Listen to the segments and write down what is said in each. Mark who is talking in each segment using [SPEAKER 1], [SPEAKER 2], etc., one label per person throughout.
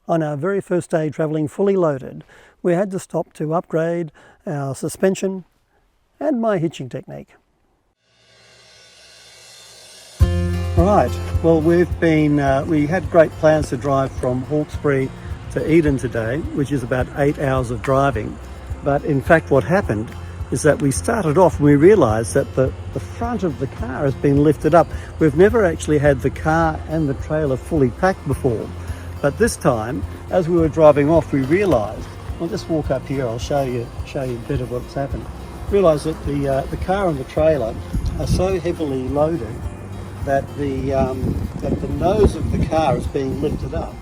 [SPEAKER 1] On our very first day travelling fully loaded, we had to stop to upgrade our suspension and my hitching technique. Right, well we had great plans to drive from Hawkesbury to Eden today, which is about 8 hours of driving. But in fact what happened is that we started off and we realised that the front of the car has been lifted up. We've never actually had the car and the trailer fully packed before. But this time, as we were driving off, we realised, I'll just walk up here, I'll show you a bit of what's happened. Realised that the car and the trailer are so heavily loaded that the nose of the car is being lifted up.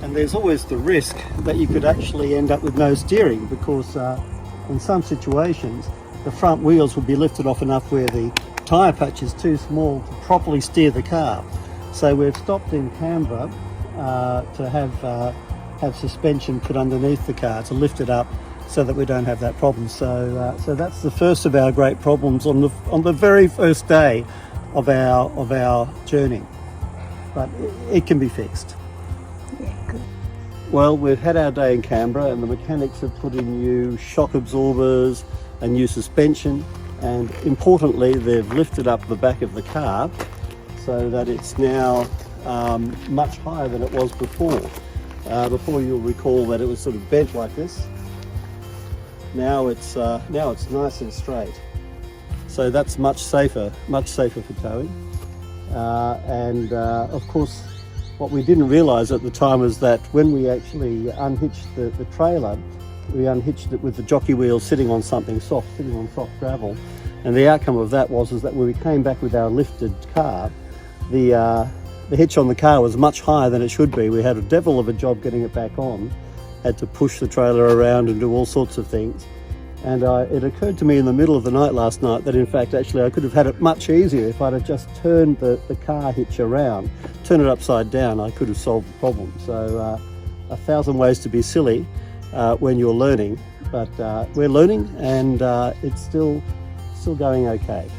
[SPEAKER 1] And there's always the risk that you could actually end up with no steering, because in some situations, the front wheels would be lifted off enough where the tyre patch is too small to properly steer the car. So we've stopped in Canberra to have suspension put underneath the car to lift it up so that we don't have that problem. So that's the first of our great problems on the very first day of our journey, but it can be fixed.
[SPEAKER 2] Yeah, good.
[SPEAKER 1] Well, we've had our day in Canberra and the mechanics have put in new shock absorbers and new suspension, and importantly they've lifted up the back of the car so that it's now much higher than it was before. Before, you'll recall that it was sort of bent like this. Now it's nice and straight. So that's much safer for towing. Of course, what we didn't realise at the time was that when we actually unhitched the trailer, we unhitched it with the jockey wheel sitting on something soft, sitting on soft gravel. And the outcome of that was that when we came back with our lifted car, the hitch on the car was much higher than it should be. We had a devil of a job getting it back on, had to push the trailer around and do all sorts of things. And it occurred to me in the middle of the night last night that in fact actually I could have had it much easier if I'd have just turned the car hitch around, turn it upside down. I could have solved the problem. So 1,000 ways to be silly when you're learning, but we're learning and it's still going okay.